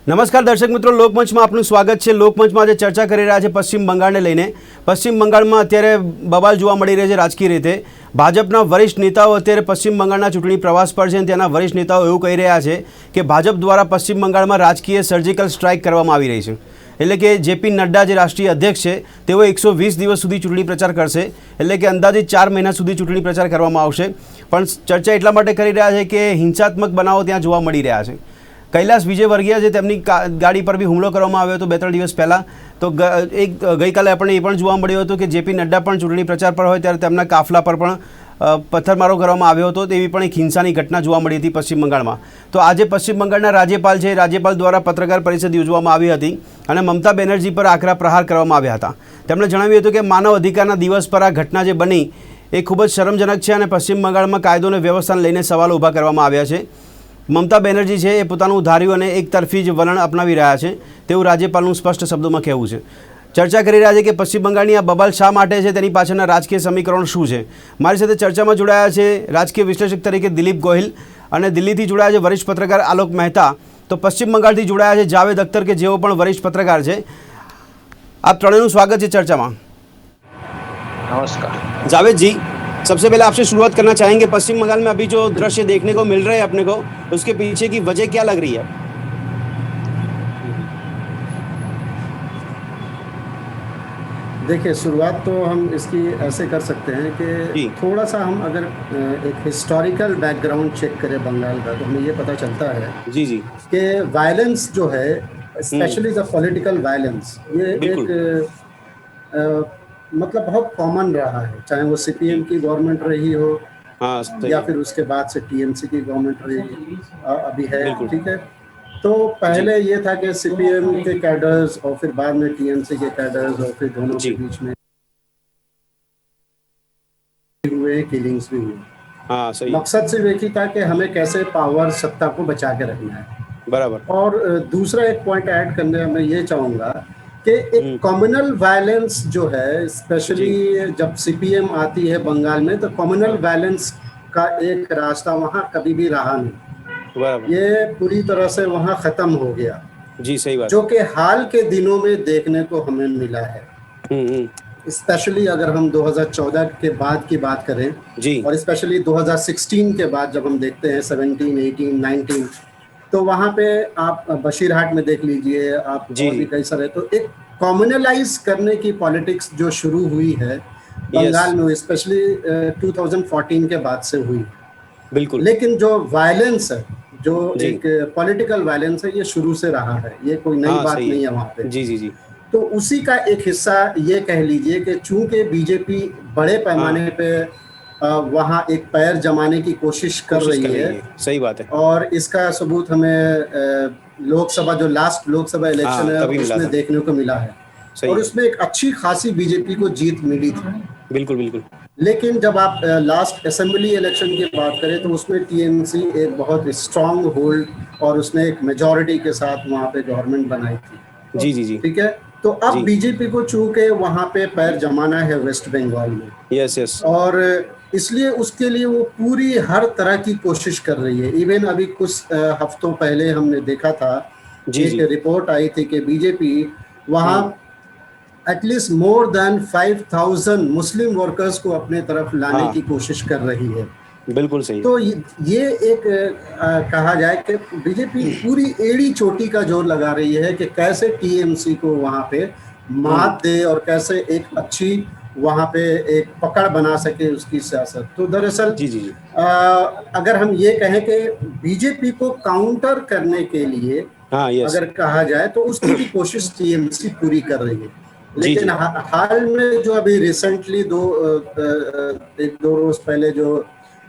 નમસ્કાર દર્શક મિત્રો, લોકમંચમાં આપનું સ્વાગત છે। લોકમંચમાં આજે ચર્ચા કરી રહ્યા છે પશ્ચિમ બંગાળને લઈને। પશ્ચિમ બંગાળમાં અત્યારે બબાલ જોવા મળી રહી છે રાજકીય રીતે। ભાજપના વરિષ્ઠ નેતાઓ અત્યારે પશ્ચિમ બંગાળના ચૂંટણી પ્રવાસ પર છે। ત્યાંના વરિષ્ઠ નેતાઓ એવું કહી રહ્યા છે કે ભાજપ દ્વારા પશ્ચિમ બંગાળમાં રાજકીય સર્જિકલ સ્ટ્રાઇક કરવામાં આવી રહી છે। એટલે કે જેપી નડ્ડા જે રાષ્ટ્રીય અધ્યક્ષ છે તેઓ 120 દિવસ સુધી ચૂંટણી પ્રચાર કરશે। એટલે કે અંદાજિત 4 મહિના સુધી ચૂંટણી પ્રચાર કરવામાં આવશે। પણ ચર્ચા એટલા માટે કરી રહ્યા છે કે હિંસાત્મક બનાવો ત્યાં જોવા મળી રહ્યા છે। कैलाश विजयवर्गीय है તેમની ગાડી પર બી હુમલો કરવામાં આવ્યો હતો 2-3 દિવસ પહેલાં। તો ગઈકાલે આપણે એ પણ જોવા મળ્યું હતું કે જેપી નડ્ડા પણ ચૂંટણી પ્રચાર પર હોય ત્યારે તેમના કાફલા પર પણ પથ્થરમારો કરવામાં આવ્યો હતો। તેવી પણ એક હિંસાની ઘટના જોવા મળી હતી પશ્ચિમ બંગાળમાં। તો આજે પશ્ચિમ બંગાળના રાજ્યપાલ છે, રાજ્યપાલ દ્વારા પત્રકાર પરિષદ યોજવામાં આવી હતી અને મમતા બેનર્જી પર આકરા પ્રહાર કરવામાં આવ્યા હતા। તેમણે જણાવ્યું હતું કે માનવ અધિકારના દિવસ પર આ ઘટના જે બની એ ખૂબ જ શરમજનક છે અને પશ્ચિમ બંગાળમાં કાયદો અને વ્યવસ્થાને લઈને સવાલો ઊભા કરવામાં આવ્યા છે। મમતા બેનર્જી છે એ પોતાનું ધાર્યું અને એક તરફી જ વલણ અપનાવી રહ્યા છે તેવું રાજ્યપાલનું સ્પષ્ટ શબ્દોમાં કહેવું છે। ચર્ચા કરી રહ્યા છે કે પશ્ચિમ બંગાળની આ બબાલ શા માટે છે, તેની પાછળના રાજકીય સમીકરણ શું છે। મારી સાથે ચર્ચામાં જોડાયા છે રાજકીય વિશ્લેષક તરીકે દિલીપ ગોહિલ અને દિલ્હીથી જોડાયા છે વરિષ્ઠ પત્રકાર આલોક મહેતા। તો પશ્ચિમ બંગાળથી જોડાયા છે જાવેદ અખ્તર કે જેઓ પણ વરિષ્ઠ પત્રકાર છે। આપ ત્રણેયનું સ્વાગત છે ચર્ચામાં। नमस्कार। जावेद जी, सबसे पहले आपसे शुरुआत करना चाहेंगे। पश्चिम बंगाल में अभी जो दृश्य देखने को मिल रहे हैं अपने को, उसके पीछे की वजह क्या लग रही है? देखिए, शुरुआत तो हम इसकी ऐसे कर सकते हैं जी। कि थोड़ा सा हम अगर एक हिस्टोरिकल बैकग्राउंड चेक करें बंगाल का, तो हमें ये पता चलता है जी जी कि वायलेंस जो है, स्पेशली द पॉलिटिकल वायलेंस, ये बिल्कुल। एक मतलब बहुत कॉमन रहा है, चाहे वो सीपीएम की गवर्नमेंट रही हो हाँ सही या है। फिर उसके बाद से टीएमसी की गवर्नमेंट रही अभी है, बिल्कुल। ठीक है। तो पहले ये था कि सीपीएम के कैडर्स और फिर बाद में टीएमसी के कैडर्स और फिर दोनों जी। के बीच में हुए, किलिंग्स भी हुई। हाँ सही है। मकसद सिर्फ एक ही था कि हमें कैसे पावर, सत्ता को बचा के रखना है। बराबर। और दूसरा एक पॉइंट ऐड करने में ये चाहूँगा कि एक कम्युनल वायलेंस जो है, स्पेशली जब सीपीएम आती है बंगाल में, तो कम्युनल वायलेंस का एक रास्ता वहाँ कभी भी रहा नहीं। बराबर। ये पूरी तरह से वहाँ ख़त्म हो गया, जी सही बात। जो कि हाल के दिनों में देखने को हमें मिला है। स्पेशली अगर हम 2014 के बाद की बात करें जी। और स्पेशली 2016 के बाद जब हम देखते हैं 17, 18, 19, तो वहाँ पे आप बशीरहाट में देख लीजिए, आप जी। और भी कई सारे, तो एक कॉम्युनलाइज करने की पॉलिटिक्स जो शुरू हुई है बंगाल में, स्पेशली 2014 के बाद से हुई। बिल्कुल। लेकिन जो वायलेंस है, जो जी। एक पॉलिटिकल वायलेंस है, ये शुरू से रहा है, ये कोई नई हाँ, बात सही है। नहीं है वहाँ पे। जी जी जी। तो उसी का एक हिस्सा ये कह लीजिए कि चूंकि बीजेपी बड़े पैमाने पे वहाँ एक पैर जमाने की कोशिश कर रही है। सही बात है। और इसका सबूत हमें लोकसभा, जो लास्ट लोकसभा इलेक्शन है, तभी मिला उसमें था। देखने को मिला है। सही और है। उसमें एक अच्छी खासी बीजेपी को जीत मिली थी। बिल्कुल बिल्कुल। लेकिन जब आप लास्ट असेंबली इलेक्शन की बात करें, तो उसमें टीएमसी एक बहुत स्ट्रांग होल्ड और उसने एक मेजॉरिटी के साथ वहाँ पे गवर्नमेंट बनाई थी। जी जी जी। ठीक है। तो अब जी। बीजेपी को चूंकि वहाँ पे पैर जमाना है वेस्ट बंगाल में, यस यस। और इसलिए उसके लिए वो पूरी हर तरह की कोशिश कर रही है। इवन अभी कुछ हफ्तों पहले हमने देखा था, जी एक जी। रिपोर्ट आई थी कि बीजेपी वहाँ एटलीस्ट मोर देन 5,000 मुस्लिम वर्कर्स को अपने तरफ लाने हाँ। की कोशिश कर रही है। बिल्कुल सही। तो ये एक कहा जाए कि बीजेपी पूरी एड़ी चोटी का जोर लगा रही है कि कैसे टीएमसी को वहाँ पे मात दे और कैसे एक अच्छी वहाँ पे एक पकड़ बना सके उसकी सियासत। तो दरअसल जी जी जी। अगर हम ये कहें कि बीजेपी को काउंटर करने के लिए हाँ यस। अगर कहा जाए, तो उसकी भी कोशिश टीएमसी पूरी कर रही है। जी, लेकिन जी। हाल में जो अभी रिसेंटली 1-2 रोज पहले जो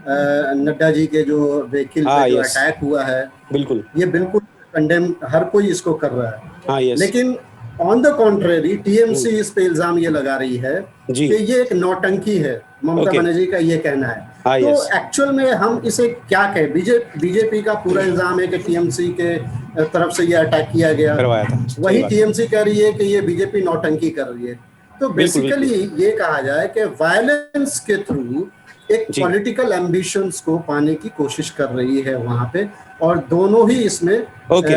नड्डा जी के जो व्हीकल हाँ, पे जो यस। अटैक हुआ है, बिल्कुल। ये बिल्कुल कंडेम, हर कोई इसको कर रहा है। हाँ यस। लेकिन ऑन द कॉन्ट्रेरी टीएमसी इस पे इल्जाम ये लगा रही है जी। कि ये एक नौटंकी है, ममता ओके। बनर्जी का ये कहना है। हाँ, तो यस। एक्चुअल में हम इसे क्या कहें, बीजेपी का पूरा इल्जाम है कि टीएमसी के तरफ से ये अटैक किया गया, करवाया था। सही वही बात। टीएमसी कह रही है कि ये बीजेपी नौटंकी कर रही है। तो बिल्कुल, बेसिकली ये कहा जाए कि वायलेंस के थ्रू एक जी। पॉलिटिकल एम्बिशंस को पाने की कोशिश कर रही है वहां पे, और दोनों ही इसमें ओके।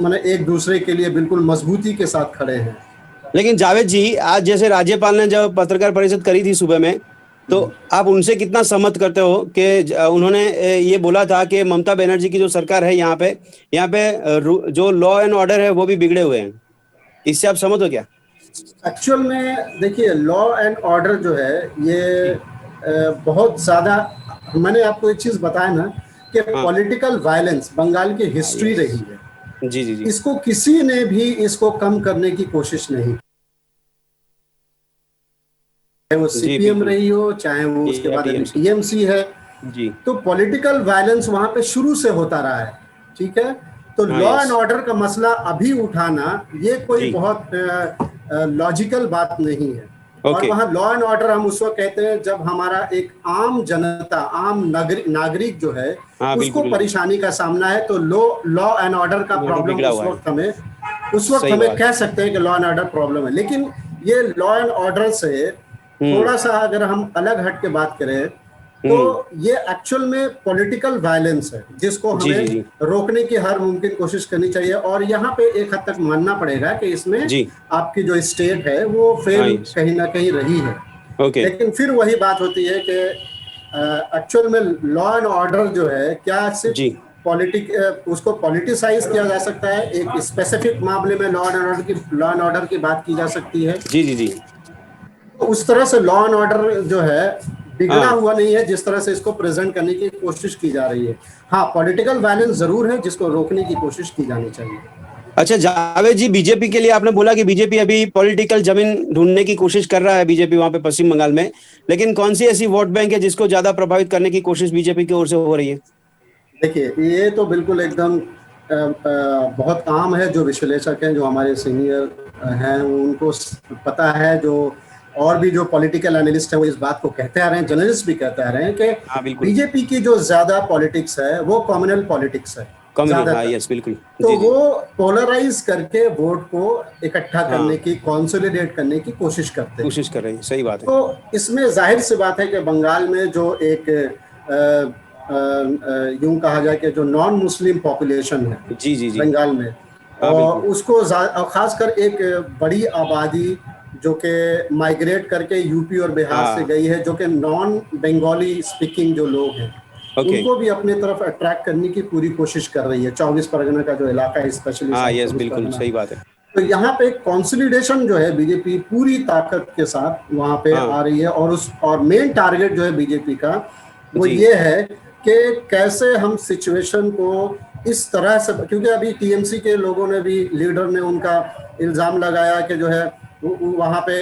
माने एक दूसरे के लिए बिल्कुल मजबूती के साथ खड़े हैं। लेकिन जावेद जी, आज जैसे राज्यपाल ने जब पत्रकार परिषद करी थी सुबह में, तो आप उनसे कितना सहमत करते हो कि उन्होंने ये बोला था कि ममता बनर्जी की जो सरकार है यहाँ पे जो लॉ एंड ऑर्डर है वो भी बिगड़े हुए हैं, इससे आप सहमत हो क्या? एक्चुअल में देखिए, लॉ एंड ऑर्डर जो है ये बहुत ज़्यादा, मैंने आपको एक चीज़ बताया ना कि हाँ। पॉलिटिकल वायलेंस बंगाल की हिस्ट्री रही है। जी जी जी। इसको किसी ने भी इसको कम करने की कोशिश नहीं, चाहे वो जी सीपीएम बिल्कुल। रही हो, चाहे वो उसके या बाद अभी टीएमसी। टीएमसी है। जी। तो पॉलिटिकल वायलेंस वहां पे शुरू से होता रहा है, ठीक है। तो हाँ। Law yes. एंड ऑर्डर का मसला अभी उठाना ये कोई जी। बहुत लॉजिकल बात नहीं है। और ओके। वहाँ लॉ एंड ऑर्डर हम उसको कहते हैं जब हमारा एक आम जनता, आम नागरिक जो है हाँ उसको बिल्कुल बिल्कुल। परेशानी का सामना है, तो लॉ एंड ऑर्डर का ऑर्डर प्रॉब्लम बिगड़ा उस हुआ है। वक्त सही बात। कह सकते हैं कि लॉ एंड ऑर्डर प्रॉब्लम है। लेकिन ये लॉ एंड ऑर्डर से हम्म। थोड़ा सा अगर हम अलग हट के बात करें, तो हम्म। ये एक्चुअल में पॉलिटिकल वायलेंस है जिसको जी जी हमें जी। रोकने की हर मुमकिन कोशिश करनी चाहिए। और यहाँ पे एक हद तक मानना पड़ेगा कि इसमें जी। आपकी जो स्टेट है वो हाँ। Fail yes. कहीं ना कहीं रही है। ओके। लेकिन फिर वही बात होती है कि एक्चुअल में लॉ एंड ऑर्डर जो है क्या सिर्फ जी उसको पॉलिटिसाइज किया जा सकता है, एक स्पेसिफिक मामले में लॉ एंड ऑर्डर की बात की जा सकती है। जी जी जी। उस तरह से लॉ एंड ऑर्डर जो है बिगड़ा हाँ। हुआ नहीं है जिस तरह से इसको प्रेजेंट करने की कोशिश की जा रही है। हाँ, पॉलिटिकल वायलेंस जरूर है जिसको रोकने की कोशिश की जानी चाहिए। अच्छा जावेद जी, बीजेपी के लिए आपने बोला कि बीजेपी अभी पॉलिटिकल जमीन ढूंढने की कोशिश कर रहा है, बीजेपी वहां पे पश्चिम बंगाल में, लेकिन कौन सी ऐसी वोट बैंक है जिसको ज्यादा प्रभावित करने की कोशिश बीजेपी की ओर से हो रही है? देखिए, ये तो बिल्कुल एकदम बहुत आम है। जो विश्लेषक हैं, जो हमारे सीनियर हैं, उनको पता है। जो और भी जो पॉलिटिकल एनालिस्ट हैं वो इस बात को कहते आ रहे हैं, जर्नलिस्ट भी कहते आ रहे हैं कि हाँ बिल्कुल। बीजेपी की जो ज्यादा पॉलिटिक्स है वो कॉम्युनल पॉलिटिक्स है कम्युनल, हाँ ज्यादातर। यस बिल्कुल। तो जी जी। वो पोलराइज करके वोट को इकट्ठा करने हाँ की, कंसोलिडेट करने की कोशिश करते हैं। कोशिश कर रही है, सही बात है। तो इसमें जाहिर सी बात है कि बंगाल में जो एक यूं कहा जाए कि जो नॉन मुस्लिम पॉपुलेशन है जी जी जी। बंगाल में, हाँ और बिल्कुल। उसको खासकर एक बड़ी आबादी जो कि माइग्रेट करके यूपी और बिहार से हाँ। गई है, जो कि नॉन बंगाली स्पीकिंग जो लोग हैं, ओके। उनको भी अपने तरफ अट्रैक्ट करने की पूरी कोशिश कर रही है। 24 परगना का जो इलाका है, स्पेशली हाँ साउथ यस 24 बिल्कुल, परगना, सही बात है। तो यहाँ पे कंसोलिडेशन जो है बीजेपी पूरी ताकत के साथ वहां पे हाँ। आ रही है। और मेन टारगेट जो है बीजेपी का वो जी। ये है कि कैसे हम सिचुएशन को इस तरह से, क्योंकि अभी टीएमसी के लोगों ने भी, लीडर ने उनका इल्जाम लगाया कि जो है वहां पे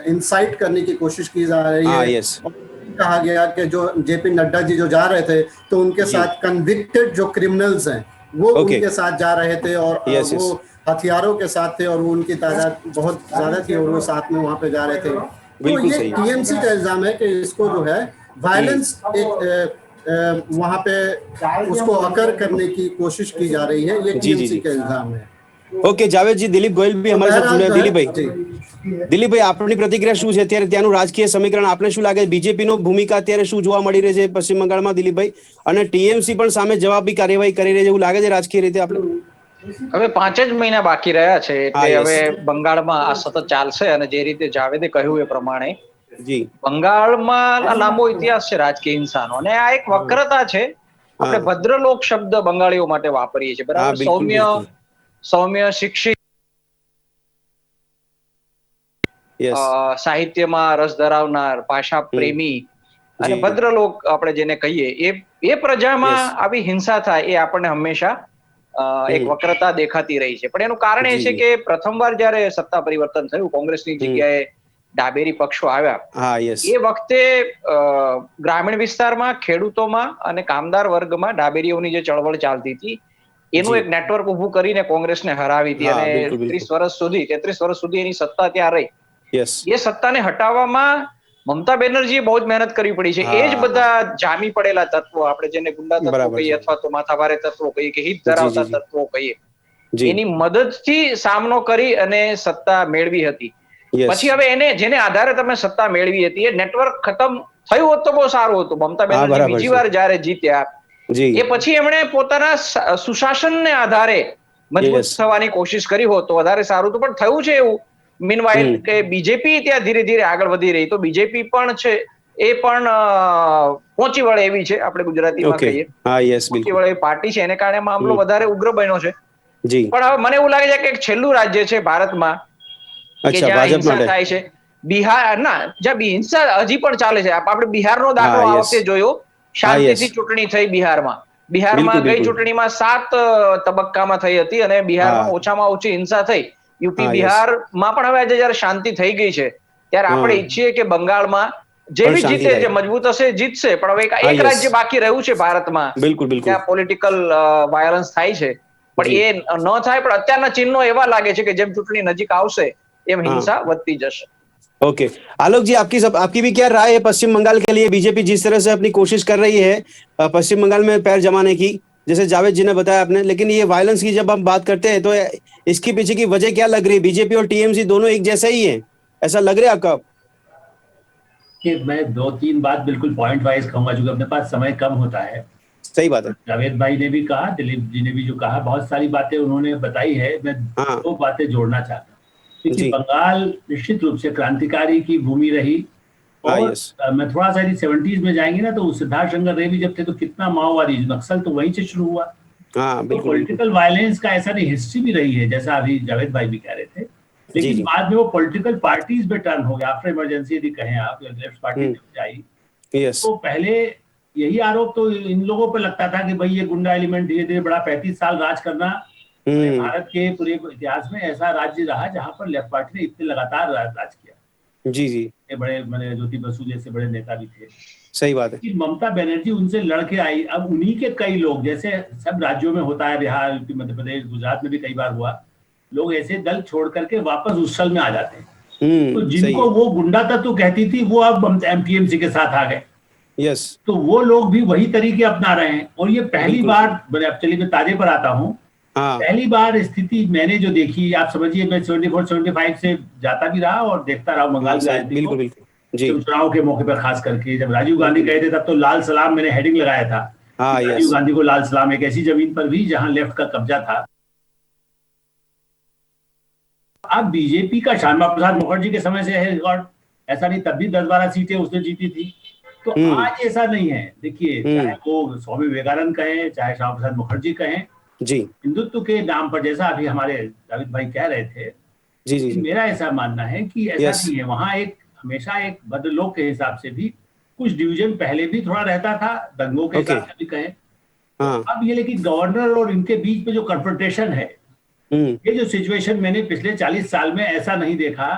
इंसाइट करने की कोशिश की जा रही हाँ है। यस। और कहा गया कि जो जेपी नड्डा जी जो जा रहे थे, तो उनके जी। साथ कन्विक्टेड जो क्रिमिनल्स हैं वो ओके। उनके साथ जा रहे थे, और यस वो यस। हथियारों के साथ थे, और वो उनकी तादाद बहुत ज्यादा थी, और वो साथ में वहां पे जा रहे थे। तो बिल्कुल ये सही। टीएमसी का इल्जाम है कि इसको जो है वायलेंस एक वहां पे उसको अकर करने की कोशिश की जा रही है, ये जी जी टीएमसी जी। का इल्जाम है। ઓકે જાવેદજી, દિલીપ ગોયલ બી तो અમારી સાથે बहरहाल જોડાયા। जो है દિલીપભાઈ આપની પ્રતિક્રિયા શું છે અત્યારે? ત્યાંનું રાજકીય સમીકરણ આપને શું લાગે? બીજેપી નો ભૂમિકા અત્યારે શું જોવા મળી રહી છે પશ્ચિમ બંગાળમાં, દિલીપભાઈ? અને ટીએમસી પણ સામે જવાબી કાર્યવાહી કરી રહી છે એવું લાગે છે રાજકીય રીતે આપણે? હવે 5 જ મહિના બાકી રહ્યા છે, હા એટલે યસ। હવે બંગાળમાં આ સતત ચાલશે. અને જે રીતે જાવેદે કહ્યું એ પ્રમાણે જી। બંગાળમાં આ લાંબો ઇતિહાસ છે રાજકીય હિંસાનો, અને આ એક વક્રતા છે. આપણે હા ભદ્રલોક શબ્દ બંગાળીઓ માટે વાપરીએ છીએ, હા બરાબર? બિલકુલ સૌમ્ય બિલકુલ। સૌમ્ય શિક્ષિત, યસ। સાહિત્યમાં રસ ધરાવનાર, ભાષા પ્રેમી અને જી ભદ્રલોક આપણે જેને કહીએ, એ પ્રજામાં યસ। આવી હિંસા થાય એ આપણને હંમેશા એક વક્રતા દેખાતી રહી છે. પણ એનું કારણ એ જી છે જી। કે પ્રથમવાર જ્યારે સત્તા પરિવર્તન થયું, કોંગ્રેસની જગ્યાએ ડાબેરી પક્ષો આવ્યા, હા યસ। એ વખતે ગ્રામીણ વિસ્તારમાં, ખેડૂતોમાં અને કામદાર વર્ગમાં ડાબેરીઓની જે ચળવળ ચાલતી હતી એનું જી। એક નેટવર્ક ઊભું કરીને કોંગ્રેસને હરાવી હતી. હા અને બિલકુલ 30 બિલકુલ। વર્ષ સુધી, 33 વર્ષ સુધી એની સત્તા ત્યાં રહી. યસ। એ સત્તાને હટાવવામાં મમતા બેનર્જીએ બહુ જ મહેનત કરવી પડી છે. એ જ હા બધા જામી પડેલા તત્વો, આપણે જેને ગુંડા તત્વો બરાબર કહીએ છે। અથવા તો માથાભારે તત્વો કહીએ કે હિત જી ધરાવતા જી જી। તત્વો કહીએ, જી એની મદદથી સામનો કરી અને સત્તા મેળવી હતી. યસ પછી હવે એને જેને આધારે તમે સત્તા મેળવી હતી એ નેટવર્ક ખતમ થયું હોત તો બહુ સારું હતું. મમતા બેનર્જી બરાબર બીજી છે. વાર જ્યારે જીત્યા જી એ પછી એમણે પોતાના સુશાસનને આધારે મજબૂત યસ થવાની કોશિશ કરી હોત તો વધારે સારું હતું. પણ થયું છે એવું મીનવાઇલ હમ કે બીજેપી ત્યાં ધીરે ધીરે આગળ વધી રહી, તો બીજેપી પણ છે એ પણ પહોંચી વળે એવી છે, આપણે ગુજરાતીમાં ઓકે કહીએ હા યસ પહોંચી બિલકુલ વળે એવી પાર્ટી છે, એને કારણે મામલો હમ વધારે ઉગ્ર બન્યો છે. જી પણ હવે મને એવું લાગે છે કે એક છેલ્લું રાજ્ય છે ભારતમાં કે અચ્છા જ્યાં ભાજપ હિંસા માટે થાય છે, બિહાર ના, જ્યાં હિંસા હજી પણ ચાલે છે. આપણે બિહારનો હા દાખલો આ યસ વખતે જોયો, હા યસ શાંતિથી ચૂંટણી થઈ બિહારમાં. બિલકુલ બિહારમાં ગઈ બિલકુલ ચૂંટણીમાં 7 તબક્કામાં થઈ હતી અને બિહારમાં હા ઓછામાં ઓછી હિંસા થઈ. યુપી હા યસ બિહારમાં પણ હવે આજે જયારે શાંતિ થઈ ગઈ છે ત્યારે હા આપણે ઈચ્છીએ કે બંગાળમાં જે પણ બી શાંતિ જીતે, જે થાય મજબૂત હશે જીતશે. પણ હવે હા એક યસ રાજ્ય બાકી રહ્યું છે ભારતમાં બિલકુલ બિલકુલ ત્યાં પોલિટિકલ વાયલન્સ થાય છે, જી પણ એ ન થાય. પણ અત્યારના ચિહ્નો એવા લાગે છે કે જેમ ચૂંટણી નજીક આવશે એમ हाँ હિંસા વધતી જશે. ओके आलोक जी, आपकी भी क्या राय है पश्चिम बंगाल के लिए? बीजेपी जिस तरह से अपनी कोशिश कर रही है पश्चिम बंगाल में पैर जमाने की, जैसे जावेद जी ने बताया आपने, लेकिन ये वायलेंस की जब हम बात करते हैं तो इसके पीछे की वजह क्या लग रही है? बीजेपी और टीएमसी दोनों एक जैसा ही है, ऐसा लग रहा है आपका? कि मैं 2-3 बात बिल्कुल पॉइंट वाइज कहूंगा, क्योंकि अपने पास समय कम होता है। सही बात है। जावेद भाई ने भी कहा, दिलीप जी ने भी जो कहा, बहुत सारी बातें उन्होंने बताई है। मैं हाँ 2 बातें जोड़ना चाहता हूँ, क्योंकि जी बंगाल निश्चित रूप से क्रांतिकारी की भूमि रही। हाँ और यस मैं थोड़ा सा यदि 70s में जाएंगे ना, तो सिद्धार्थ शंकर रे भी जब थे तो कितना माओवादी नक्सल तो वहीं से शुरू हुआ। हाँ तो बिल्कुल बिल्कुल पॉलिटिकल वायलेंस का ऐसा नहीं, हिस्ट्री भी रही है, जैसा अभी जावेद भाई भी कह रहे थे। जी लेकिन जी बाद में वो पॉलिटिकल पार्टीज में टर्न हो गया आफ्टर इमरजेंसी, यदि कहें आप, लेफ्ट पार्टी हम्म जब आई यस तो पहले यही आरोप तो इन लोगों पर लगता था कि भाई ये गुंडा एलिमेंट धीरे धीरे बड़ा 35 साल राज करना। पूरे हम्म भारत के पूरे इतिहास में ऐसा राज्य रहा जहां पर लेफ्ट पार्टी ने इतने लगातार राज किया। जी जी ये बड़े मैंने ज्योति बसु जैसे बड़े नेता भी थे। सही बात है। कि ममता बनर्जी उनसे लड़के आई, अब उन्हीं के कई लोग, जैसे सब राज्यों में होता है, बिहार, यूपी, मध्य प्रदेश, गुजरात में भी कई बार हुआ, लोग ऐसे दल छोड़ करके वापस उस सल में आ जाते हैं। तो सही जिनको है। वो गुंडा तत्व कहती थी वो अब एमटीएमसी के साथ आ गए। यस तो वो लोग भी वही तरीके अपना रहे हैं। और ये पहली बिल्कुल बार, अब चलिए मैं ताजे पर आता हूँ, हाँ पहली बार स्थिति मैंने जो देखी, आप समझिए मैं 74-75 से जाता भी रहा और देखता रहा बंगाल हाँ की सही राजनीति को। बिल्कुल बिल्कुल जी जब चुनाव के मौके पर खास करके जब राजीव गांधी बिल्कुल गए थे तब तो लाल सलाम मैंने हेडिंग लगाया था कि हाँ राजीव यस गांधी को लाल सलाम, एक ऐसी जमीन पर भी जहां लेफ्ट का कब्जा था। अब बीजेपी का श्यामा प्रसाद मुखर्जी के समय से है रिकॉर्ड, ऐसा नहीं तब भी 10-12 सीटें उसने जीती थी। तो हम्म आज ऐसा नहीं है। देखिए, चाहे हम्म वो स्वामी विवेकानंद कहें, चाहे श्यामा प्रसाद मुखर्जी कहें, जी हिंदुत्व के नाम पर, जैसा अभी हमारे जावेद भाई कह रहे थे, जी जी लेकिन जी मेरा ऐसा मानना है कि ऐसा यस नहीं है। वहां एक हमेशा एक बदलों के हिसाब से भी कुछ डिवीजन पहले भी थोड़ा रहता था, दंगों के ओके हिसाब से भी कहें तो हाँ अब ये, लेकिन गवर्नर और इनके बीच में जो कन्फ्रंटेशन है, हम्म ये जो सिचुएशन मैंने पिछले 40 साल में ऐसा नहीं देखा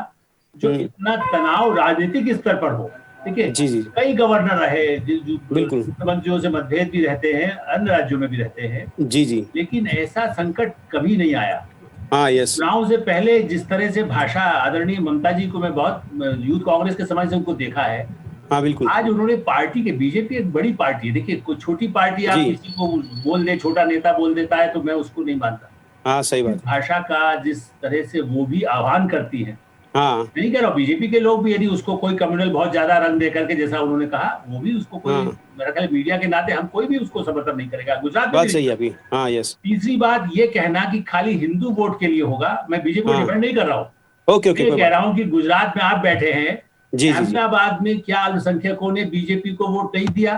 जो हम्म इतना तनाव राजनीतिक स्तर पर हो। देखिए, जी जी कई गवर्नर रहे जो बिल्कुल मुख्यमंत्रियों से मतभेद भी रहते हैं, अन्य राज्यों में भी रहते हैं, जी जी लेकिन ऐसा संकट कभी नहीं आया। हाँ यस चुनाव से पहले जिस तरह से भाषा, आदरणीय ममता जी को मैं बहुत यूथ कांग्रेस के समय से उनको देखा है। हाँ बिल्कुल आज उन्होंने पार्टी के, बीजेपी एक बड़ी पार्टी है, देखिए कोई छोटी पार्टी आप जी किसी को बोल दे, छोटा नेता बोल देता है तो मैं उसको नहीं मानता। हाँ सही इस बात है भाषा का जिस तरह से वो भी आह्वान करती है, हाँ मैं नहीं कह रहा हूँ बीजेपी के लोग भी यदि उसको कोई कम्युनल बहुत ज्यादा रंग दे करके, जैसा उन्होंने कहा, वो भी उसको कोई, हाँ मेरा ख्याल मीडिया के नाते हम कोई भी उसको समर्थन नहीं करेगा, गुजरात में बात भी सही नहीं। है आपकी हाँ यस तीसरी बात ये कहना कि खाली हिंदू वोट के लिए होगा, मैं बीजेपी को हाँ डिफेंड नहीं कर रहा हूँ। ओके ओके मैं ये कोई कह बात रहा हूँ कि गुजरात में आप बैठे हैं, जी जी जी अहमदाबाद में क्या अल्पसंख्यकों ने बीजेपी को वोट नहीं दिया?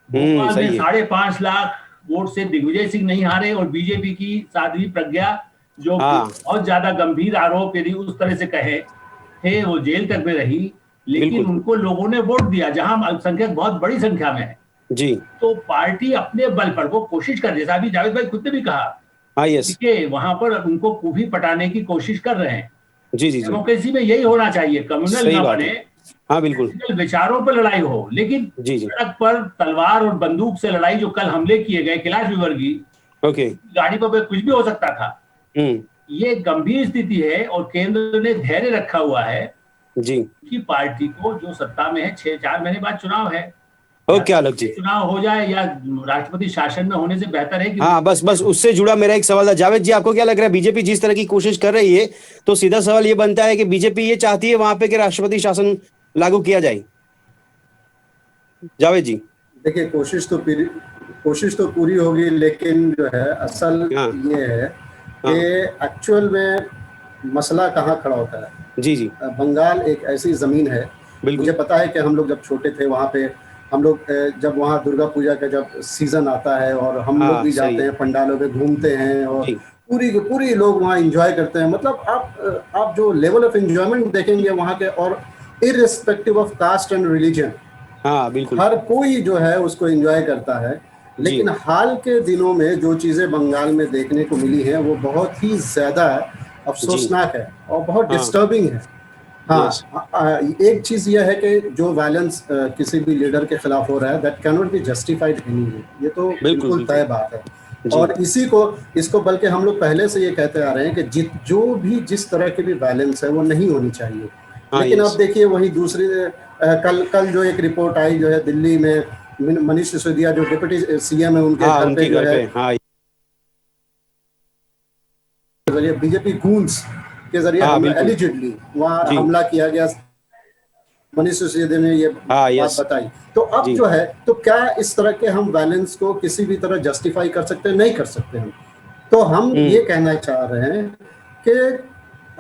भोपाल में सही है 5.5 लाख वोट से दिग्विजय सिंह नहीं हारे, और बीजेपी की साध्वी प्रज्ञा, जो कि हाँ बहुत ज्यादा गंभीर आरोप यदि उस तरह से कहे थे, वो जेल तक में रही, लेकिन बिल्कुल उनको लोगों ने वोट दिया, जहां अल्पसंख्यक बहुत बड़ी संख्या में है। जी तो पार्टी अपने बल पर वो कोशिश कर, जैसा अभी जावेद भाई खुद ने भी कहा, हाँ यस देखिए वहां पर उनको भी पटाने की कोशिश कर रहे हैं। जी जी जी डेमोक्रेसी में यही होना चाहिए, कम्युनल सही ना बात बने, है हाँ बिल्कुल पॉलिटिकल विचारों पर लड़ाई हो, लेकिन जी जी सड़क पर तलवार और बंदूक से लड़ाई, जो कल हमले किए गए कैलाश विवर्गीय, ओके गाड़ी पर कुछ भी हो सकता था। हम्म ये गंभीर स्थिति है और केंद्र ने धैर्य रखा हुआ है जी कि पार्टी को जो सत्ता में है, 4 महीने बाद चुनाव है, ओके आलोक जी। चुनाव हो जाए या राष्ट्रपति शासन में होने से बेहतर है कि हाँ, बस उससे जुड़ा मेरा एक सवाल था। जावेद जी, आपको क्या लग रहा है, बीजेपी जिस तरह की कोशिश कर रही है, तो सीधा सवाल ये बनता है कि बीजेपी ये चाहती है वहां पे कि राष्ट्रपति शासन लागू किया जाए? जावेद जी। देखिए, कोशिश तो पूरी होगी, लेकिन जो है असल हाँ ये है हाँ। कि एक्चुअल में मसला कहाँ खड़ा होता है। जी जी। बंगाल एक ऐसी ज़मीन है, बिल्कुल। मुझे पता है कि हम लोग जब छोटे थे वहाँ पे, हम लोग जब वहाँ दुर्गा पूजा का जब सीज़न आता है और हम लोग हाँ, भी सही जाते है। हैं, पंडालों पे घूमते हैं और जी। पूरी की पूरी लोग वहाँ एंजॉय करते हैं। मतलब आप जो लेवल ऑफ एंजॉयमेंट देखेंगे वहाँ के, और irrespective of caste and religion, हाँ बिल्कुल। हर कोई जो है उसको एंजॉय करता है। जी लेकिन हाल के दिनों में जो चीज़ें बंगाल में देखने को मिली हैं वो बहुत ही ज़्यादा जी। अफसोसनाक है और बहुत हाँ। डिस्टर्बिंग है। यस। हाँ, एक चीज़ यह है कि जो वायलेंस किसी भी लीडर के खिलाफ हो रहा है, that cannot be justified anyway, ये तो बिल्कुल बिल्कुल बिल्कुल। तय बात है। जी। और इसको बल्कि हम लोग पहले से ये कहते आ रहे हैं कि जो भी जिस तरह की भी वायलेंस है वो नहीं होनी चाहिए। हाँ। लेकिन अब यस। देखिए वही दूसरी कल जो एक रिपोर्ट आई जो है दिल्ली में, मनीष सिसोदिया जो डिप्टी सीएम है उनके हाँ, घर पे उनके जो घर है पे। हाँ जरिए बीजेपी गूंस के जरिए हाँ। हमला, बिल्कुल। एलिजिडली वहाँ जी। हमला किया गया। मनीष सिसोदिया ने ये हाँ। बात यस। बताई। तो अब जी जो है, तो क्या इस तरह के हम बैलेंस को किसी भी तरह जस्टिफाई कर सकते हैं? नहीं कर सकते हम। तो हम ये कहना चाह रहे हैं कि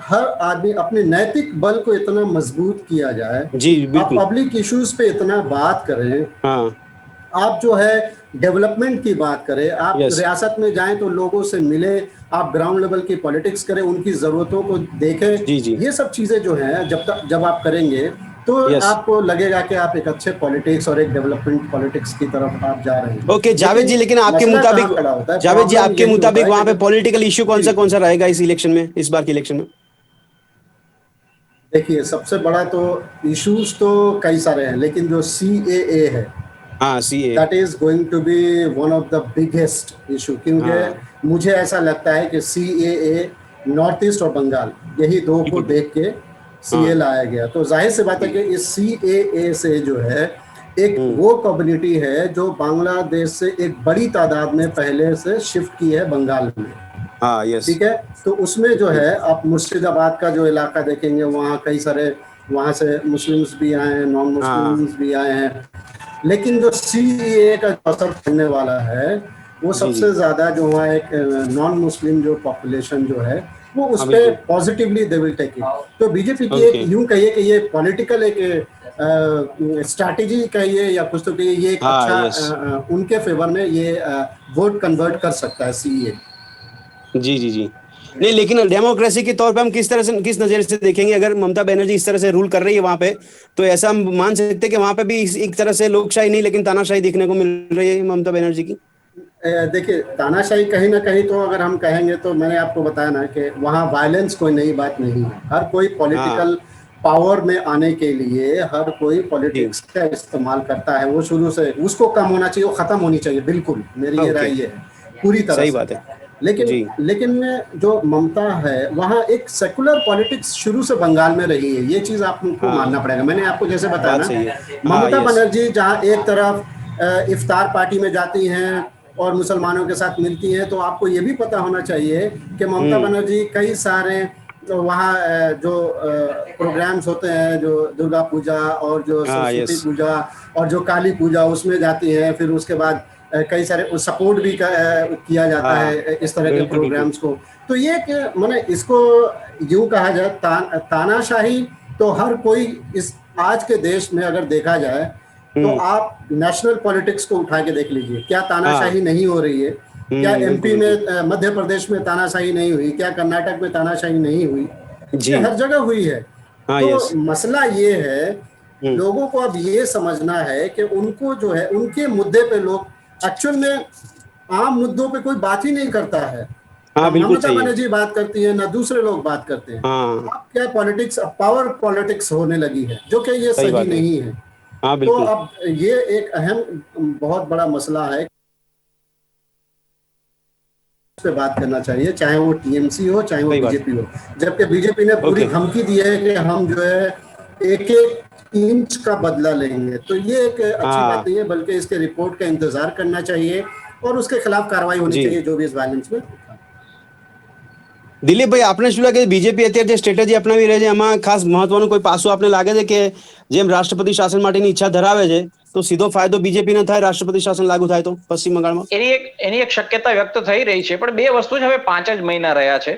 हर आदमी अपने नैतिक बल को इतना मजबूत किया जाए, जी आप बिल्कुल। पब्लिक इश्यूज पे इतना बात करें, हाँ। आप जो है डेवलपमेंट की बात करें, आप यस। रियासत में जाएं तो लोगों से मिले, आप ग्राउंड लेवल की पॉलिटिक्स करें, उनकी ज़रूरतों को देखें। जी जी। ये सब चीज़ें जो हैं जब आप करेंगे तो यस। आपको लगेगा कि आप एक अच्छे पॉलिटिक्स और एक डेवलपमेंट पॉलिटिक्स की तरफ आप जा रहे हैं। ओके जावेद जी, लेकिन आपके मसला मुताबिक, कहाँ खड़ा होता है, जावेद जी प्रॉब्लम आपके यही होता मुताबिक है वहां पे कि पॉलिटिकल इश्यू जी कौन सा रहेगा इस इलेक्शन में, इस बार के इलेक्शन में? देखिए, सबसे बड़ा तो इश्यूज तो कई सारे हैं, लेकिन जो CAA है, हाँ, CA. That is going to be one of the biggest issue, हाँ क्योंकि मुझे ऐसा लगता है कि CAA नॉर्थ ईस्ट और बंगाल, यही दो को बिल्कुल। देख के हाँ CA लाया गया। तो जाहिर सी बात है कि इस CAA से जो है एक वो कम्युनिटी है जो बांग्लादेश से एक बड़ी तादाद में पहले से शिफ्ट की है बंगाल में। हाँ। यस। ठीक है, तो उसमें जो है आप मुर्शिदाबाद का जो इलाका देखेंगे, वहाँ कई सारे, वहाँ से मुस्लिम्स भी आए हैं, नॉन हाँ मुस्लिम्स भी आए हैं। लेकिन जो CAA का असर पड़ने वाला है वो जी जी। सबसे ज़्यादा जो वहाँ एक नॉन मुस्लिम जो पॉपुलेशन जो है वो उस हाँ पर बिल्कुल। Positively they will take it. तो बीजेपी की एक, ओके। यूं कहिए कि ये पॉलिटिकल एक स्ट्रैटेजी कहिए या कुछ तो कहिए, ये एक हाँ। अच्छा यस। उनके फेवर में ये वोट कन्वर्ट कर सकता है CAA। जी जी जी। नहीं, लेकिन डेमोक्रेसी के तौर पे हम किस तरह से, किस नजरिए से देखेंगे अगर ममता बनर्जी इस तरह से रूल कर रही है वहां पे, तो ऐसा हम मान सकते हैं कि वहां पे भी एक तरह से लोकशाही नहीं लेकिन तानाशाही देखने को मिल रही है ममता बनर्जी की? देखिए, तानाशाही कहीं ना कहीं तो अगर हम कहेंगे तो मैंने आपको बताया ना कि वहाँ वायलेंस कोई नई बात नहीं है। हर कोई हाँ। पॉलिटिकल पावर में आने के लिए हर कोई जी। पॉलिटिक्स का इस्तेमाल करता है, वो शुरू से उसको कम होना चाहिए, वो खत्म होनी चाहिए, बिल्कुल मेरी ये ओके। राय ये है पूरी तरह सही से। बात है। लेकिन जी। लेकिन जो ममता है वहाँ एक सेकुलर पॉलिटिक्स शुरू से बंगाल में रही है, ये चीज़ आपको हाँ, मानना पड़ेगा। मैंने आपको जैसे बताया बात ना, सही है। हाँ। ममता यस। बनर्जी जहाँ एक तरफ इफ्तार पार्टी में जाती हैं और मुसलमानों के साथ मिलती हैं, तो आपको ये भी पता होना चाहिए कि ममता बनर्जी कई सारे तो वहाँ जो प्रोग्राम्स होते हैं, जो दुर्गा पूजा और जो हाँ। सरस्वती यस। पूजा और जो काली पूजा, उसमें जाती हैं। फिर उसके बाद कई सारे सपोर्ट भी किया जाता हाँ है इस तरह के बिल्कुल बिल्कुल। प्रोग्राम्स को। तो ये कि मैंने इसको यूँ कहा जाए, तानाशाही तो हर कोई इस आज के देश में अगर देखा जाए तो आप नेशनल पॉलिटिक्स को उठा के देख लीजिए, क्या हाँ। तानाशाही नहीं हो रही है? क्या बिल्कुल MP बिल्कुल। में, मध्य प्रदेश में तानाशाही नहीं हुई? क्या कर्नाटक में तानाशाही नहीं हुई? जी। ये हर जगह हुई है। हाँ। तो यस। मसला ये है, लोगों को अब ये समझना है कि उनको जो है उनके मुद्दे पे लोग एक्चुअल में आम मुद्दों पे कोई बात ही नहीं करता है। हाँ ना बिल्कुल ममता सही है। बनर्जी बात करती है, ना दूसरे लोग बात करते हैं। हाँ। अब क्या पॉलिटिक्स, पावर पॉलिटिक्स होने लगी है, जो कि ये सही सही बात है। नहीं है। हाँ तो बिल्कुल। अब ये एक अहम बहुत बड़ा मसला है, इस पे बात करना चाहिए, चाहे वो TMC हो चाहे वो सही बात। बीजेपी हो। जबकि बीजेपी ने पूरी ओके। धमकी दी है कि हम जो है एक एक इंच का बदला लेंगे। तो ये एक अच्छी हाँ। बात नहीं है, बल्कि इसके रिपोर्ट का इंतजार करना चाहिए और उसके खिलाफ कार्रवाई होनी जी। चाहिए जो भी इस वायलेंस में। દિલીપભાઈ, આપણે શું લાગે બીજેપી અત્યારે જે સ્ટ્રેટેજી અપનાવી રહી છે એમાં ખાસ મહત્વનું કોઈ પાસું આપને લાગે છે કે જેમ રાષ્ટ્રપતિ શાસન માટેની ઈચ્છા ધરાવે છે તો સીધો ફાયદો બીજેપીને થાય રાષ્ટ્રપતિ શાસન લાગુ થાય તો પશ્ચિમ બંગાળમાં? એની એક શક્યતા વ્યક્ત થઈ રહી છે, પણ બે વસ્તુ છે, હવે 5 જ મહિના રહ્યા છે,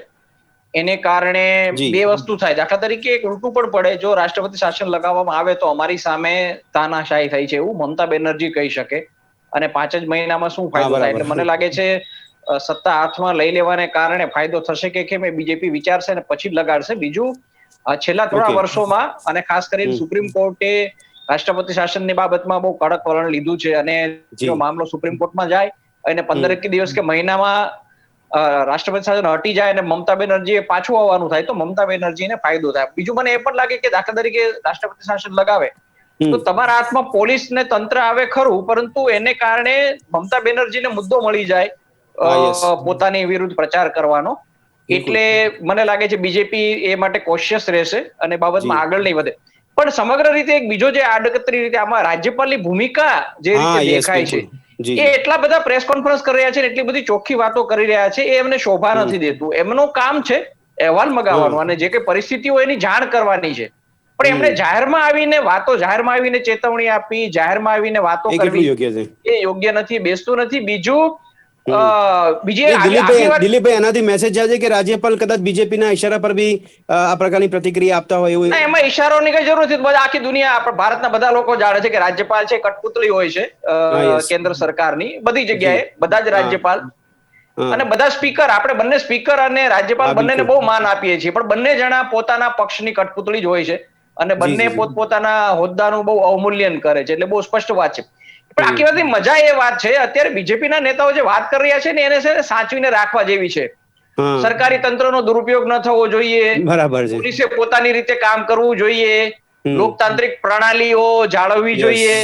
એને કારણે જી। બે વસ્તુ થાય। દાખલા તરીકે એક ઉલટું પણ પડે, જો રાષ્ટ્રપતિ શાસન લગાવવામાં આવે તો અમારી સામે તાનાશાહી થઈ છે એવું મમતા બેનર્જી કહી શકે, અને 5 જ મહિનામાં શું હા, ફાયદો થાય? બરાબર। એટલે મને લાગે છે સત્તા હાથમાં લઈ લેવાને કારણે ફાયદો થશે કે કેમ એ બીજેપી વિચારશે અને પછી જ લગાડશે। બીજું, છેલ્લા થોડા ઓકે। વર્ષોમાં અને ખાસ કરીને હમ। સુપ્રીમ કોર્ટે રાષ્ટ્રપતિ શાસનની બાબતમાં બહુ કડક વલણ લીધું છે, અને જી। જો મામલો સુપ્રીમ કોર્ટમાં જાય અને 15 દિવસ કે મહિનામાં રાષ્ટ્રપતિ શાસન હટી જાય અને મમતા બેનર્જીએ પાછું આવવાનું થાય તો મમતા બેનર્જીને ફાયદો થાય। બીજું મને એ પણ લાગે કે દાખલા તરીકે રાષ્ટ્રપતિ શાસન લગાવે હમ। તો તમારા હાથમાં પોલીસ ને તંત્ર આવે ખરું, પરંતુ એને કારણે મમતા બેનર્જીને મુદ્દો મળી જાય હા, યસ, પોતાની વિરુદ્ધ પ્રચાર કરવાનો। બિલકુલ। એટલે મને લાગે છે બીજેપી એ માટે કોશિયસ રહેશે અને બાબતમાં જી। આગળ નહીં વધે। પણ સમગ્ર રીતે એક બીજો જે આડકતરી રીતે આમાં રાજ્યપાલની ભૂમિકા જે હા, રીતે યસ, દેખાય છે, બિલકુલ। જી, એ જી। એટલા બધા પ્રેસ કોન્ફરન્સ કરી રહ્યા છે ને એટલી બધી ચોખ્ખી વાતો કરી રહ્યા છે, એ એમને શોભા હમ। નથી દેતું। એમનું કામ છે અહેવાલ મગાવવાનું હા। અને જે કઈ પરિસ્થિતિ હોય એની જાણ કરવાની છે, પણ એમણે હમ। જાહેરમાં આવીને ચેતવણી આપી, જાહેરમાં આવીને વાતો એ કેટલું કરવી, યોગ્ય છે? એ યોગ્ય નથી, બેસતું નથી। બીજું, હમ। બીજી નહીં આગલી વાત, દિલીપભાઈ એનાથી મેસેજ જાય છે કે રાજ્યપાલ કદાચ બીજેપીના ઈશારા પર બી આ પ્રકારની પ્રતિક્રિયા આપતા હોય એવું? ના, એમાં ઈશારોની કઈ જરૂર નથી। બધા આખી દુનિયા, આપણા ભારતના બધા લોકો જાણે છે કે રાજ્યપાલ છે કઠપુતળી હોય છે હા, યસ, કેન્દ્ર સરકારની બધી જી। જગ્યાએ, બધા જ હા। રાજ્યપાલ હા। અને બધા સ્પીકર, આપણે બંને સ્પીકર અને રાજ્યપાલ હા, બંનેને બિલકુલ। બહુ માન આપીએ છીએ, પણ બંને જણા પોતાના પક્ષની કઠપુતળી જ હોય છે અને જી, બંને જી, જી। પોતપોતાના હોદ્દાનું બહુ અવમૂલ્યન કરે છે, એટલે બહુ સ્પષ્ટ વાત છે। પણ હમ। આખી વાતની મજા એ વાત છે, અત્યારે બીજેપીના નેતાઓ જે વાત કરી રહ્યા છે ને એને છે ને સાચવીને રાખવા જેવી છે। હા, સરકારી તંત્રનો દુરુપયોગ ન થવો જોઈએ, બરાબર છે। પોલીસે પોતાની રીતે કામ કરવું જોઈએ, હમ। લોકતાંત્રિક પ્રણાલીઓ જાળવવી યસ। જોઈએ,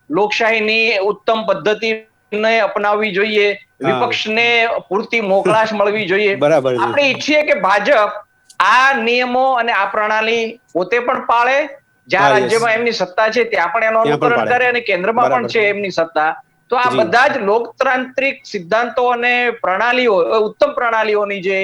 લોકશાહીની ઉત્તમ પદ્ધતિને અપનાવવી જોઈએ, હા, વિપક્ષને પૂરતી મોકળાશ મળવી જોઈએ। બરાબર છે। આપણે ઈચ્છીએ કે ભાજપ આ નિયમો અને આ પ્રણાલી પોતે પણ પાળે, જ્યાં હા, યસ, રાજ્યમાં એમની સત્તા છે ત્યાં પણ એનું ત્યાં પણ અનુકરણ પાડે। કરે અને કેન્દ્રમાં પણ બરાબર છે છે। એમની સત્તા, તો આ જી। બધા જ લોકતાંત્રિક સિદ્ધાંતો અને પ્રણાલીઓ, ઉત્તમ પ્રણાલીઓની જે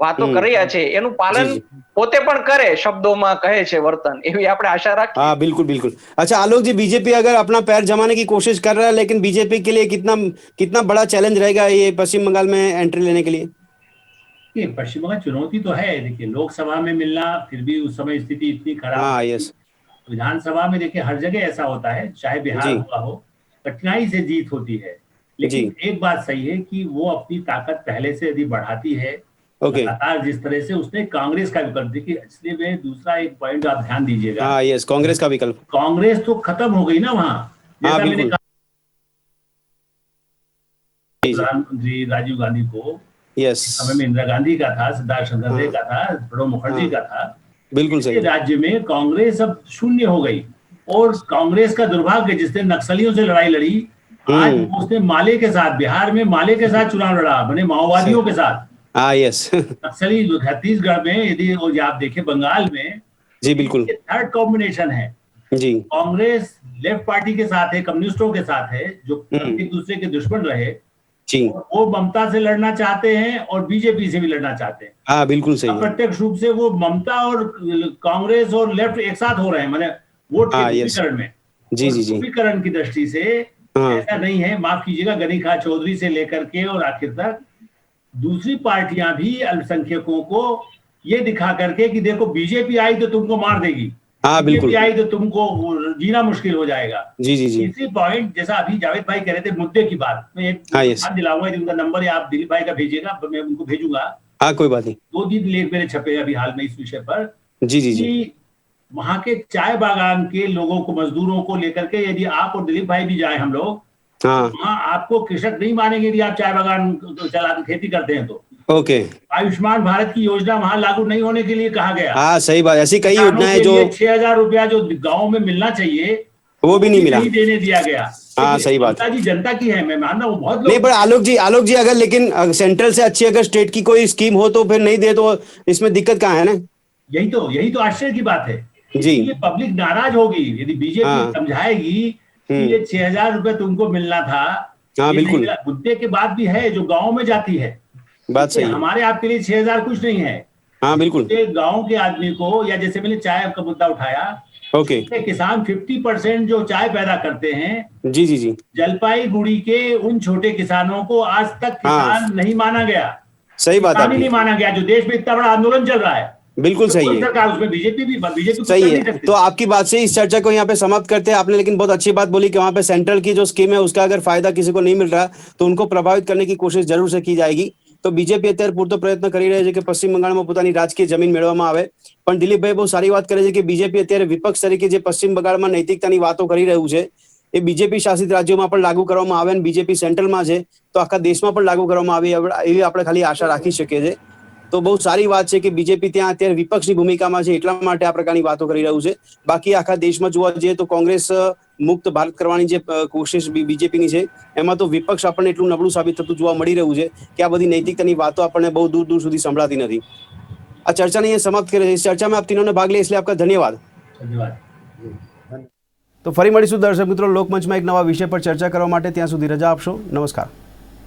વાતો હમ। કરી રહ્યા છે એનું જી, પાલન જી। પોતે પણ કરે, શબ્દોમાં કહે છે વર્તન, એવી આપણે આશા રાખીએ। हाँ, बिल्कुल बिल्कुल। अच्छा आलोक जी, बीजेपी अगर अपना पैर जमाने की कोशिश कर रहा है लेकिन बीजेपी के लिए कितना कितना बड़ा चैलेंज रहेगा ये पश्चिम बंगाल में एंट्री लेने के लिए? ये पश्चिम बंगाल चुनौती तो है। देखिए, लोकसभा में मिलना फिर भी उस समय स्थिति इतनी खराब हाँ, नहीं थी। यस। विधानसभा में देखिए हर जगह ऐसा होता है, चाहे बिहार जी। हुआ हो, कठिनाई से जीत होती है। जी। लेकिन एक बात सही है कि वो अपनी ताकत पहले से यदि बढ़ाती है, ओके। लगातार जिस तरह से उसने कांग्रेस का विकल्प, देखिए इसलिए मैं दूसरा एक पॉइंट आप ध्यान दीजिएगा, हाँ, यस, कांग्रेस का विकल्प। कांग्रेस तो खत्म हो गई ना वहां। हाँ, जैसा मैंने बिल्कुल। कहा जी, जी। प्रधानमंत्री राजीव गांधी को, यस। समय में इंदिरा गांधी का था, सिद्धार्थ शंकर रे हाँ। का था, प्रणब मुखर्जी हाँ, का था। बिल्कुल इसलिए सही। राज्य में कांग्रेस अब शून्य हो गई। और कांग्रेस का दुर्भाग्य, जिसने नक्सलियों से लड़ाई लड़ी, आज हम्म। उसने माले के साथ, बिहार में माले के साथ चुनाव लड़ा, मैंने सही। माओवादियों के साथ। हाँ, यस। नक्सली छत्तीसगढ़ में, यदि वो आप देखें बंगाल में, जी, बिल्कुल। ये थर्ड कॉम्बिनेशन है। जी। कांग्रेस लेफ्ट पार्टी के साथ है, कम्युनिस्टों के साथ है, जो हम्म। एक दूसरे के दुश्मन रहे, जी। और वो ममता से लड़ना चाहते हैं और बीजेपी से भी लड़ना चाहते हैं। हाँ, बिल्कुल सही है। अप्रत्यक्ष रूप से वो ममता और कांग्रेस और लेफ्ट एक साथ हो रहे हैं, मैंने वोट के हाँ, यस। ध्रुवीकरण में। जी, और जी, जी। ध्रुवीकरण की दृष्टि से हाँ। ऐसा नहीं है, माफ कीजिएगा, गनी खां चौधरी से लेकर के और आखिर तक दूसरी पार्टियां भी अल्पसंख्यकों को ये दिखा करके कि देखो बीजेपी आई तो तुमको मार देगी, हाँ, बीजेपी बिल्कुल। आई तो तुमको जीना मुश्किल हो जाएगा। जी, जी, जी। तीसरी पॉइंट, जैसा अभी जावेद भाई कह रहे थे मुद्दे की बात, मैं एक हाँ, यस। ध्यान दिलाऊंगा, यदि उनका नंबर या आप दिलीप भाई का भेजिएगा, मैं उनको भेजूंगा। हाँ, कोई बात नहीं। 2 दिन लेख मेरे छपे अभी हाल में इस विषय पर, जी, जी, जी। कि वहां के चाय बागान के लोगों को, मजदूरों को लेकर के यदि आप और दिलीप भाई भी जाए हम लोग, हाँ। वहां आपको कृषक नहीं मानेंगे यदि आप चाय बागान चला खेती करते हैं तो। ओके। आयुष्मान भारत की योजना वहां लागू नहीं होने के लिए कहा गया। हाँ, सही बात। ऐसी कई किसानों योजनाएं के जो लिए 6,000 रुपया जो गाँव में मिलना चाहिए, वो भी नहीं मिला। नहीं देने दिया गया। हाँ, देखिए, सही बात। ममता जी जनता की है, मैं मान रहा हूँ, बहुत नहीं, लोग। पर आलोक जी अगर लेकिन सेंट्रल से अच्छी अगर स्टेट की कोई स्कीम हो तो फिर नहीं दे तो इसमें दिक्कत कहाँ है ना? यही तो आश्चर्य की बात है। जी। ये पब्लिक नाराज होगी यदि बीजेपी हाँ। समझाएगी कि ये 6,000 रुपए तुमको मिलना था, हाँ, ये नहीं बिल्कुल। मिला। मुद्दे की बात भी है जो गांव में जाती है। बात सही है। हमारे आपके लिए 6,000 कुछ नहीं है। हाँ, बिल्कुल। गांव के आदमी को, या जैसे मैंने चाय का मुद्दा उठाया, ओके। किसान 50% जो चाय पैदा करते हैं, जी जी जी। जलपाईगुड़ी के उन छोटे किसानों को आज तक किसान नहीं माना गया। सही बात किसान ही आपकी। नहीं माना गया, जो देश में इतना बड़ा आंदोलन चल रहा है। बिल्कुल सही कोई है। सरकार उसमें बीजेपी कुछ सही कर नहीं है। सकती। तो आपकी बात से इस चर्चा को यहाँ पे समाप्त करते हैं। आपने लेकिन बहुत अच्छी बात बोली कि वहाँ पे सेंट्रल की जो स्कीम है उसका अगर फायदा किसी को नहीं मिल रहा तो उनको प्रभावित करने की कोशिश જરૂર से की जाएगी। તો બીજેપી અત્યારે પૂરતો પ્રયત્ન કરી રહી છે કે પશ્ચિમ બંગાળમાં પોતાની રાજકીય જમીન મેળવવામાં આવે। પણ દિલીપભાઈ બહુ સારી વાત કરે છે કે બીજેપી અત્યારે વિપક્ષ તરીકે જે પશ્ચિમ બંગાળમાં નૈતિકતાની વાતો કરી રહ્યું છે એ બીજેપી શાસિત રાજ્યોમાં પણ લાગુ કરવામાં આવે અને બીજેપી સેન્ટ્રલમાં છે તો આખા દેશમાં પણ લાગુ કરવામાં આવે એવી આપણે ખાલી આશા રાખી શકીએ છીએ। તો બહુ સારી વાત છે કે બીજેપી ત્યાં અત્યારે વિપક્ષની ભૂમિકામાં છે એટલા માટે આ પ્રકારની વાતો કરી રહ્યું છે। બાકી આખા દેશમાં જોવા જઈએ તો કોંગ્રેસ મુક્ત ભારત કરવાની જે કોશિશ બીજેપીની છે એમાં તો વિપક્ષ આપણને એટલું નબળું સાબિત થતું જોવા મળી રહ્યું છે કે આ બધી નૈતિકતાની વાતો આપણને બહુ દૂર દૂર સુધી સંભળાતી નથી। આ ચર્ચાને અહીંયા સમાપ્ત કરે છે। इस चर्चा में आप तीनों ने भाग लिया इसलिए आपका धन्यवाद। धन्यवाद। तो फरी મળીશું દર્શક મિત્રો લોકમંચમાં એક નવા વિષય પર ચર્ચા કરવા માટે। ત્યાં સુધી રજા આપશો। નમસ્કાર।